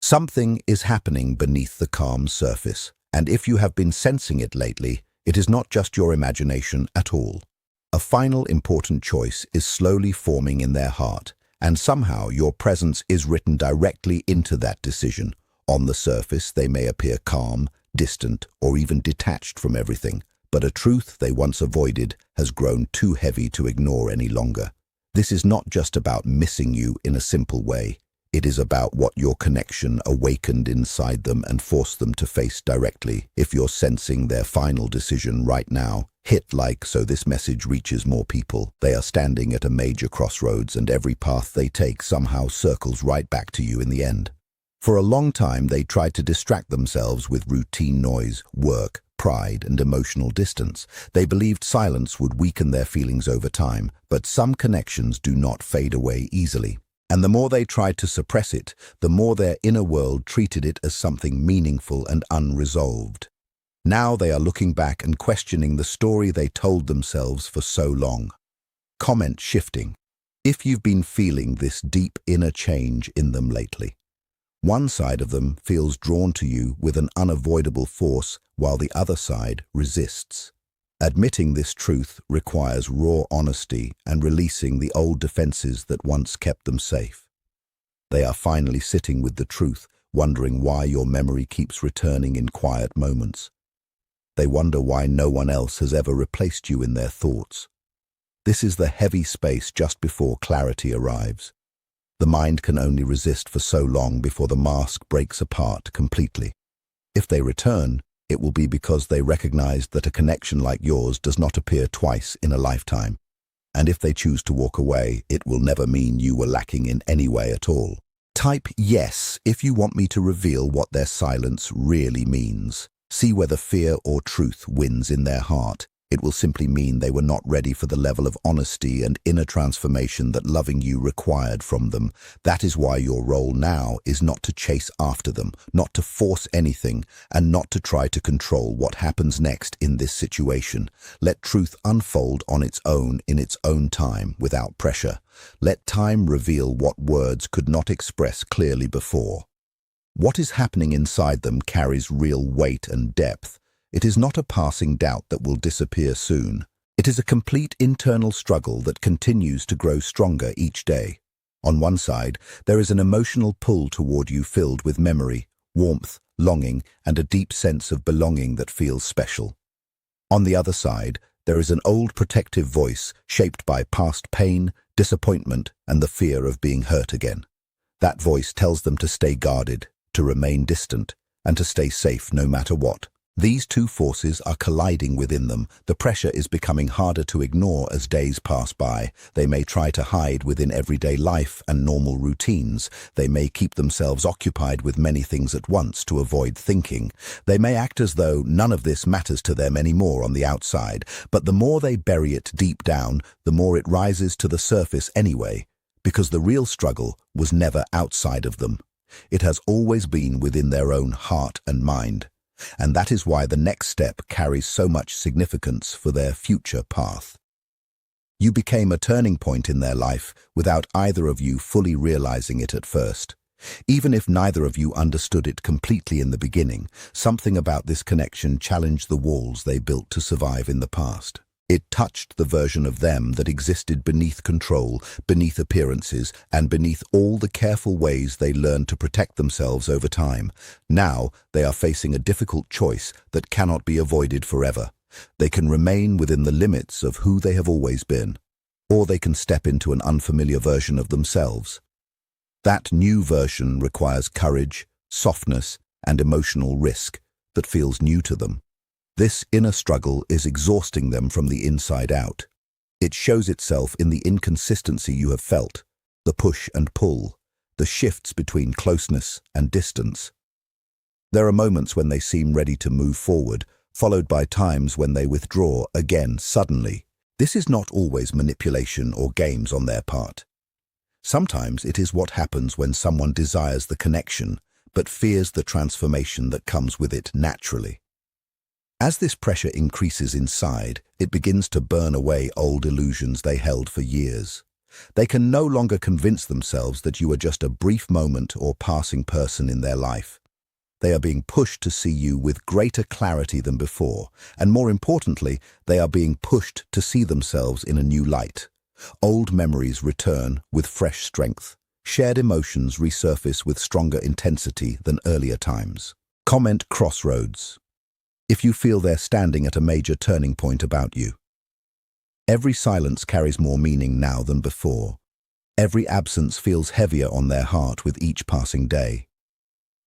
Something is happening beneath the calm surface, and if you have been sensing it lately, it is not just your imagination at all. A final important choice is slowly forming in their heart, and somehow your presence is written directly into that decision. On the surface, they may appear calm, distant, or even detached from everything, but a truth they once avoided has grown too heavy to ignore any longer. This is not just about missing you in a simple way. It is about what your connection awakened inside them and forced them to face directly. If you're sensing their final decision right now, hit like so this message reaches more people. They are standing at a major crossroads, and every path they take somehow circles right back to you in the end. For a long time, they tried to distract themselves with routine noise, work, pride, and emotional distance. They believed silence would weaken their feelings over time, but some connections do not fade away easily. And the more they tried to suppress it, the more their inner world treated it as something meaningful and unresolved. Now they are looking back and questioning the story they told themselves for so long. Comment shifting. If you've been feeling this deep inner change in them lately. One side of them feels drawn to you with an unavoidable force, while the other side resists. Admitting this truth requires raw honesty and releasing the old defenses that once kept them safe. They are finally sitting with the truth, wondering why your memory keeps returning in quiet moments. They wonder why no one else has ever replaced you in their thoughts. This is the heavy space just before clarity arrives. The mind can only resist for so long before the mask breaks apart completely. If they return, it will be because they recognize that a connection like yours does not appear twice in a lifetime. And if they choose to walk away, it will never mean you were lacking in any way at all. Type yes if you want me to reveal what their silence really means. See whether fear or truth wins in their heart. It will simply mean they were not ready for the level of honesty and inner transformation that loving you required from them. That is why your role now is not to chase after them, not to force anything, and not to try to control what happens next in this situation. Let truth unfold on its own in its own time, without pressure. Let time reveal what words could not express clearly before. What is happening inside them carries real weight and depth. It is not a passing doubt that will disappear soon. It is a complete internal struggle that continues to grow stronger each day. On one side, there is an emotional pull toward you filled with memory, warmth, longing, and a deep sense of belonging that feels special. On the other side, there is an old protective voice shaped by past pain, disappointment, and the fear of being hurt again. That voice tells them to stay guarded, to remain distant, and to stay safe no matter what. These two forces are colliding within them. The pressure is becoming harder to ignore as days pass by. They may try to hide within everyday life and normal routines. They may keep themselves occupied with many things at once to avoid thinking. They may act as though none of this matters to them anymore on the outside, but the more they bury it deep down, the more it rises to the surface anyway, because the real struggle was never outside of them. It has always been within their own heart and mind. And that is why the next step carries so much significance for their future path. You became a turning point in their life without either of you fully realizing it at first. Even if neither of you understood it completely in the beginning, something about this connection challenged the walls they built to survive in the past. It touched the version of them that existed beneath control, beneath appearances, and beneath all the careful ways they learned to protect themselves over time. Now, they are facing a difficult choice that cannot be avoided forever. They can remain within the limits of who they have always been, or they can step into an unfamiliar version of themselves. That new version requires courage, softness, and emotional risk that feels new to them. This inner struggle is exhausting them from the inside out. It shows itself in the inconsistency you have felt, the push and pull, the shifts between closeness and distance. There are moments when they seem ready to move forward, followed by times when they withdraw again suddenly. This is not always manipulation or games on their part. Sometimes it is what happens when someone desires the connection, but fears the transformation that comes with it naturally. As this pressure increases inside, it begins to burn away old illusions they held for years. They can no longer convince themselves that you are just a brief moment or passing person in their life. They are being pushed to see you with greater clarity than before, and more importantly, they are being pushed to see themselves in a new light. Old memories return with fresh strength. Shared emotions resurface with stronger intensity than earlier times. Comment crossroads. If you feel they're standing at a major turning point about you. Every silence carries more meaning now than before. Every absence feels heavier on their heart with each passing day.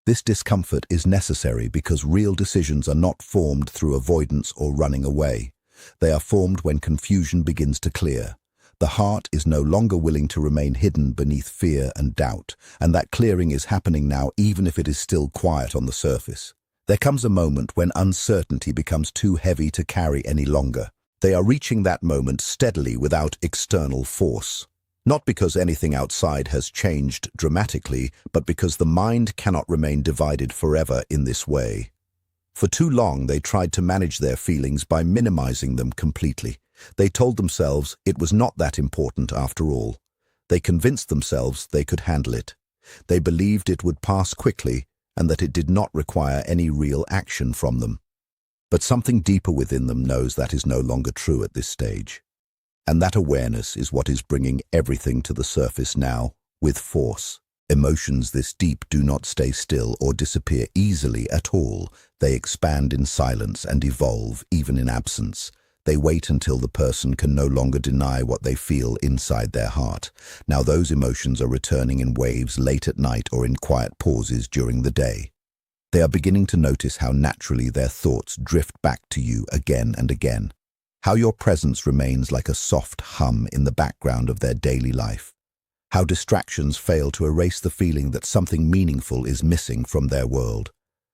This discomfort is necessary because real decisions are not formed through avoidance or running away. They are formed when confusion begins to clear. The heart is no longer willing to remain hidden beneath fear and doubt, and that clearing is happening now even if it is still quiet on the surface. There comes a moment when uncertainty becomes too heavy to carry any longer. They are reaching that moment steadily without external force. Not because anything outside has changed dramatically, but because the mind cannot remain divided forever in this way. For too long, they tried to manage their feelings by minimizing them completely. They told themselves it was not that important after all. They convinced themselves they could handle it. They believed it would pass quickly and that it did not require any real action from them. But something deeper within them knows that is no longer true at this stage. And that awareness is what is bringing everything to the surface now, with force. Emotions this deep do not stay still or disappear easily at all. They expand in silence and evolve even in absence. They wait until the person can no longer deny what they feel inside their heart. Now those emotions are returning in waves late at night or in quiet pauses during the day. They are beginning to notice how naturally their thoughts drift back to you again and again. How your presence remains like a soft hum in the background of their daily life. How distractions fail to erase the feeling that something meaningful is missing from their world.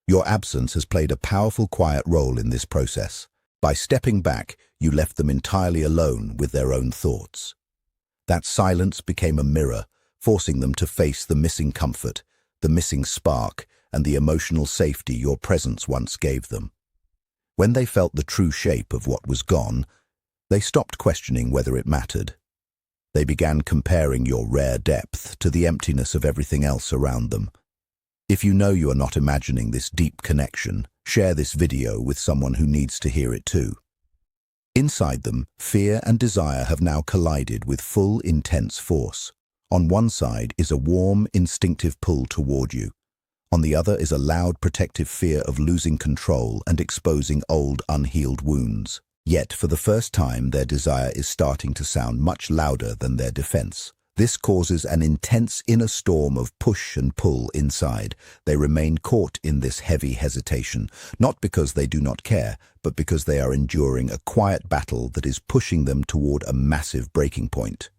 Your absence has played a powerful quiet role in this process. By stepping back, you left them entirely alone with their own thoughts. That silence became a mirror, forcing them to face the missing comfort, the missing spark, and the emotional safety your presence once gave them. When they felt the true shape of what was gone, they stopped questioning whether it mattered. They began comparing your rare depth to the emptiness of everything else around them. If you know you are not imagining this deep connection, share this video with someone who needs to hear it too. Inside them, fear and desire have now collided with full, intense force. On one side is a warm, instinctive pull toward you. On the other is a loud, protective fear of losing control and exposing old, unhealed wounds. Yet, for the first time, their desire is starting to sound much louder than their defense. This causes an intense inner storm of push and pull inside. They remain caught in this heavy hesitation, not because they do not care, but because they are enduring a quiet battle that is pushing them toward a massive breaking point.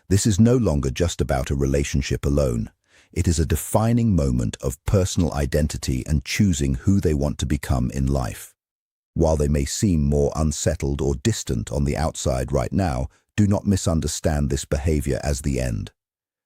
This is no longer just about a relationship alone. It is a defining moment of personal identity and choosing who they want to become in life. While they may seem more unsettled or distant on the outside right now, do not misunderstand this behavior as the end.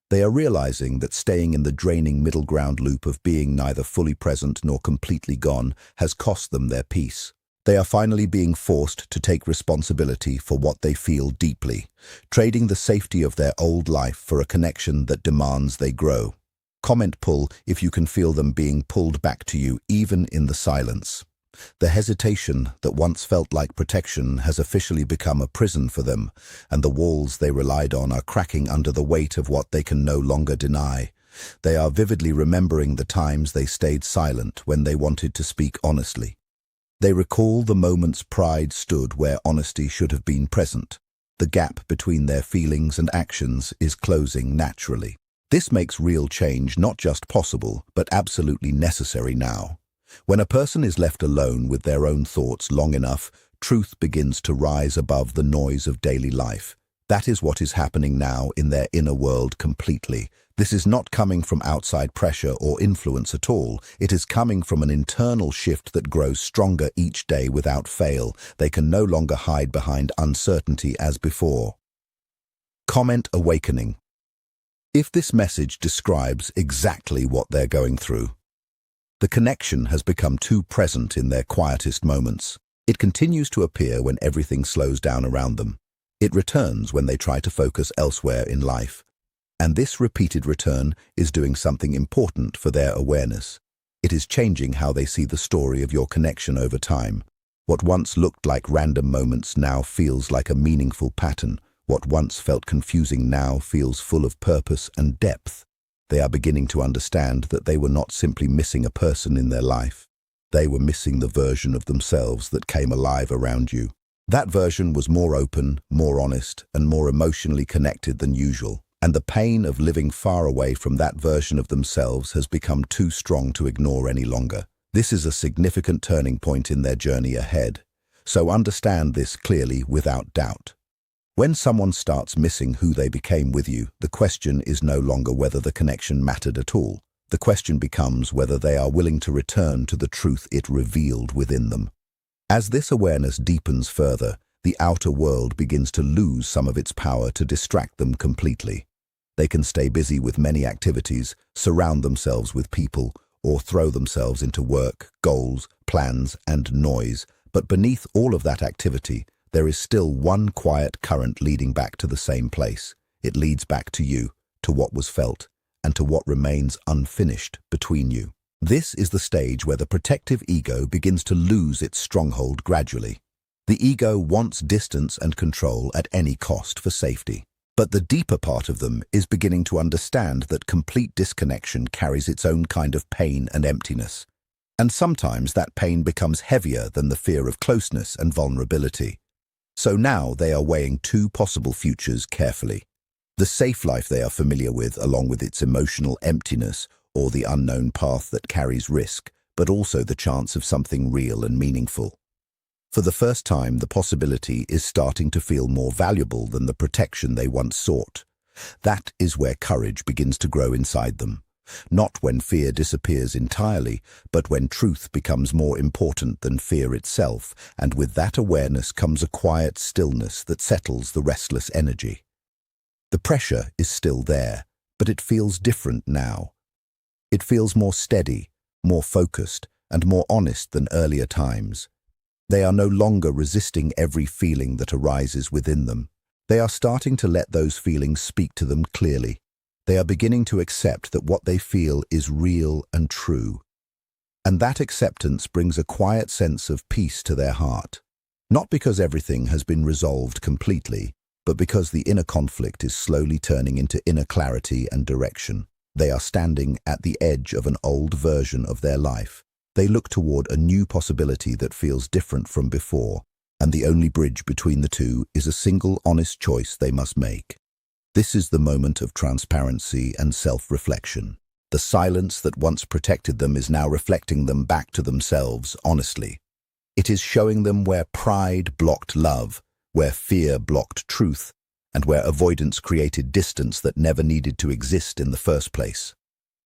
They are realizing that staying in the draining middle ground loop of being neither fully present nor completely gone has cost them their peace. They are finally being forced to take responsibility for what they feel deeply, trading the safety of their old life for a connection that demands they grow. Comment pull if you can feel them being pulled back to you even in the silence. The hesitation that once felt like protection has officially become a prison for them, and the walls they relied on are cracking under the weight of what they can no longer deny. They are vividly remembering the times they stayed silent when they wanted to speak honestly. They recall the moments pride stood where honesty should have been present. The gap between their feelings and actions is closing naturally. This makes real change not just possible, but absolutely necessary now. When a person is left alone with their own thoughts long enough, truth begins to rise above the noise of daily life. That is what is happening now in their inner world completely. This is not coming from outside pressure or influence at all. It is coming from an internal shift that grows stronger each day without fail. They can no longer hide behind uncertainty as before. Comment awakening. If this message describes exactly what they're going through, the connection has become too present in their quietest moments. It continues to appear when everything slows down around them. It returns when they try to focus elsewhere in life. And this repeated return is doing something important for their awareness. It is changing how they see the story of your connection over time. What once looked like random moments now feels like a meaningful pattern. What once felt confusing now feels full of purpose and depth. They are beginning to understand that they were not simply missing a person in their life. They were missing the version of themselves that came alive around you. That version was more open, more honest, and more emotionally connected than usual. And the pain of living far away from that version of themselves has become too strong to ignore any longer. This is a significant turning point in their journey ahead. So understand this clearly without doubt. When someone starts missing who they became with you, the question is no longer whether the connection mattered at all. The question becomes whether they are willing to return to the truth it revealed within them. As this awareness deepens further, the outer world begins to lose some of its power to distract them completely. They can stay busy with many activities, surround themselves with people, or throw themselves into work, goals, plans, and noise. But beneath all of that activity, there is still one quiet current leading back to the same place. It leads back to you, to what was felt, and to what remains unfinished between you. This is the stage where the protective ego begins to lose its stronghold gradually. The ego wants distance and control at any cost for safety. But the deeper part of them is beginning to understand that complete disconnection carries its own kind of pain and emptiness. And sometimes that pain becomes heavier than the fear of closeness and vulnerability. So now they are weighing two possible futures carefully. The safe life they are familiar with, along with its emotional emptiness, or the unknown path that carries risk, but also the chance of something real and meaningful. For the first time, the possibility is starting to feel more valuable than the protection they once sought. That is where courage begins to grow inside them. Not when fear disappears entirely, but when truth becomes more important than fear itself, and with that awareness comes a quiet stillness that settles the restless energy. The pressure is still there, but it feels different now. It feels more steady, more focused, and more honest than earlier times. They are no longer resisting every feeling that arises within them. They are starting to let those feelings speak to them clearly. They are beginning to accept that what they feel is real and true. And that acceptance brings a quiet sense of peace to their heart. Not because everything has been resolved completely, but because the inner conflict is slowly turning into inner clarity and direction. They are standing at the edge of an old version of their life. They look toward a new possibility that feels different from before, and the only bridge between the two is a single honest choice they must make. This is the moment of transparency and self-reflection. The silence that once protected them is now reflecting them back to themselves honestly. It is showing them where pride blocked love, where fear blocked truth, and where avoidance created distance that never needed to exist in the first place.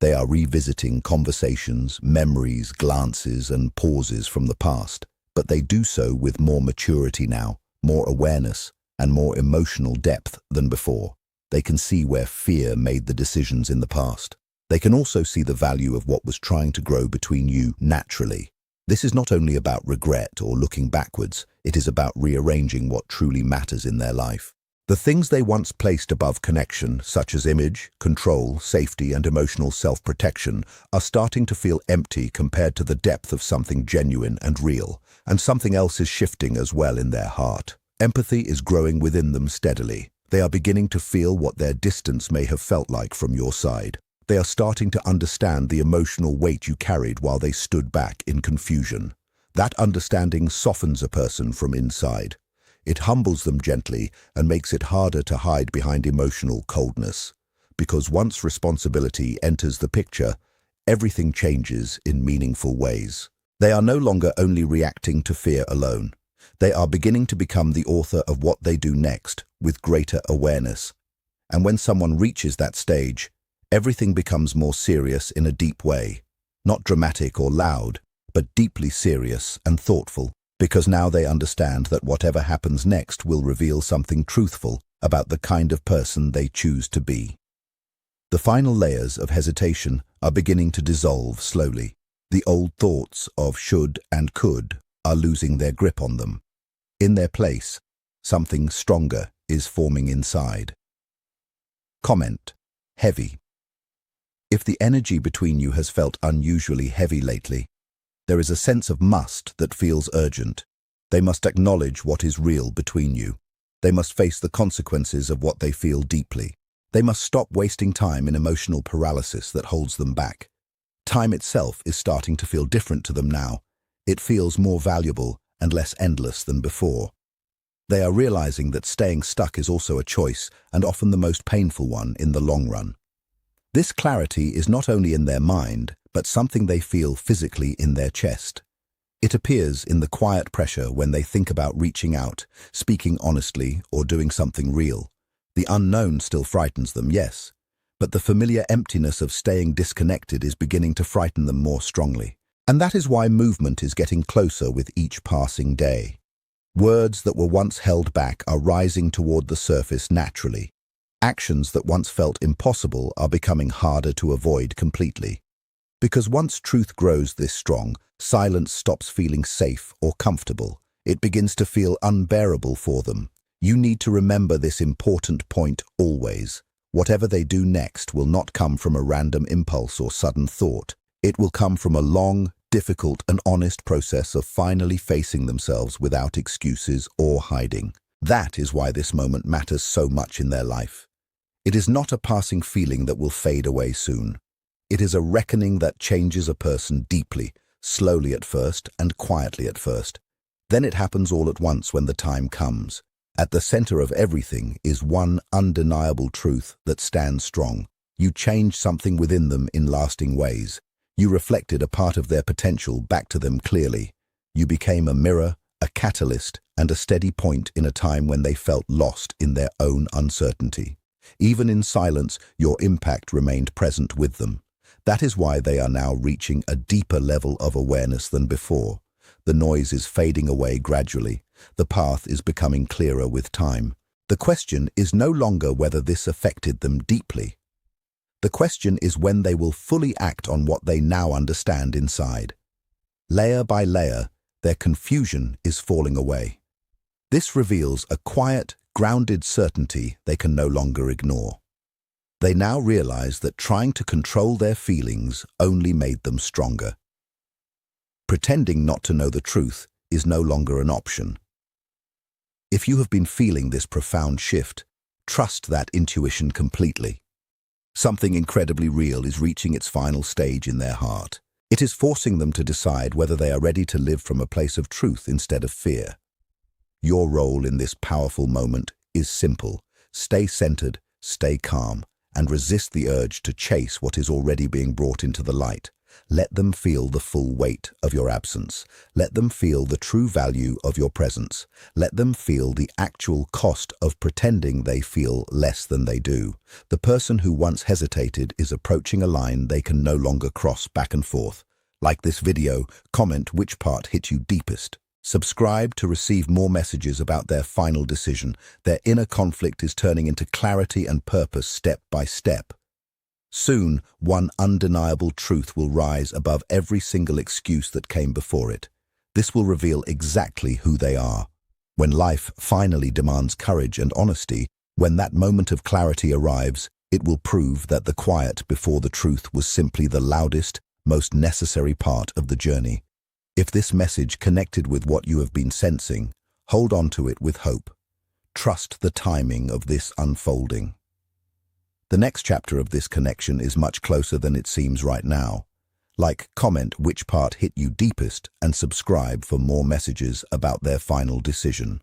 They are revisiting conversations, memories, glances, and pauses from the past, but they do so with more maturity now, more awareness, and more emotional depth than before. They can see where fear made the decisions in the past. They can also see the value of what was trying to grow between you naturally. This is not only about regret or looking backwards, it is about rearranging what truly matters in their life. The things they once placed above connection, such as image, control, safety, and emotional self-protection, are starting to feel empty compared to the depth of something genuine and real, and something else is shifting as well in their heart. Empathy is growing within them steadily. They are beginning to feel what their distance may have felt like from your side. They are starting to understand the emotional weight you carried while they stood back in confusion. That understanding softens a person from inside. It humbles them gently and makes it harder to hide behind emotional coldness. Because once responsibility enters the picture, everything changes in meaningful ways. They are no longer only reacting to fear alone. They are beginning to become the author of what they do next, with greater awareness. And when someone reaches that stage, everything becomes more serious in a deep way. Not dramatic or loud, but deeply serious and thoughtful. Because now they understand that whatever happens next will reveal something truthful about the kind of person they choose to be. The final layers of hesitation are beginning to dissolve slowly. The old thoughts of should and could are losing their grip on them. In their place, something stronger is forming inside. Comment. Heavy. If the energy between you has felt unusually heavy lately, there is a sense of must that feels urgent. They must acknowledge what is real between you. They must face the consequences of what they feel deeply. They must stop wasting time in emotional paralysis that holds them back. Time itself is starting to feel different to them now. It feels more valuable and less endless than before. They are realizing that staying stuck is also a choice, and often the most painful one in the long run. This clarity is not only in their mind, but something they feel physically in their chest. It appears in the quiet pressure when they think about reaching out, speaking honestly, or doing something real. The unknown still frightens them, yes, but the familiar emptiness of staying disconnected is beginning to frighten them more strongly. And that is why movement is getting closer with each passing day. Words that were once held back are rising toward the surface naturally. Actions that once felt impossible are becoming harder to avoid completely. Because once truth grows this strong, silence stops feeling safe or comfortable. It begins to feel unbearable for them. You need to remember this important point always. Whatever they do next will not come from a random impulse or sudden thought. It will come from a long, difficult and honest process of finally facing themselves without excuses or hiding. That is why this moment matters so much in their life. It is not a passing feeling that will fade away soon. It is a reckoning that changes a person deeply, slowly at first and quietly at first. Then it happens all at once when the time comes. At the center of everything is one undeniable truth that stands strong. You changed something within them in lasting ways. You reflected a part of their potential back to them clearly. You became a mirror, a catalyst, and a steady point in a time when they felt lost in their own uncertainty. Even in silence, your impact remained present with them. That is why they are now reaching a deeper level of awareness than before. The noise is fading away gradually. The path is becoming clearer with time. The question is no longer whether this affected them deeply. The question is when they will fully act on what they now understand inside. Layer by layer, their confusion is falling away. This reveals a quiet, grounded certainty they can no longer ignore. They now realize that trying to control their feelings only made them stronger. Pretending not to know the truth is no longer an option. If you have been feeling this profound shift, trust that intuition completely. Something incredibly real is reaching its final stage in their heart. It is forcing them to decide whether they are ready to live from a place of truth instead of fear. Your role in this powerful moment is simple. Stay centered, stay calm, and resist the urge to chase what is already being brought into the light. Let them feel the full weight of your absence. Let them feel the true value of your presence. Let them feel the actual cost of pretending they feel less than they do. The person who once hesitated is approaching a line they can no longer cross back and forth. Like this video, comment which part hit you deepest. Subscribe to receive more messages about their final decision. Their inner conflict is turning into clarity and purpose step by step. Soon, one undeniable truth will rise above every single excuse that came before it. This will reveal exactly who they are. When life finally demands courage and honesty, when that moment of clarity arrives, it will prove that the quiet before the truth was simply the loudest, most necessary part of the journey. If this message connected with what you have been sensing, hold on to it with hope. Trust the timing of this unfolding. The next chapter of this connection is much closer than it seems right now. Like, comment which part hit you deepest, and subscribe for more messages about their final decision.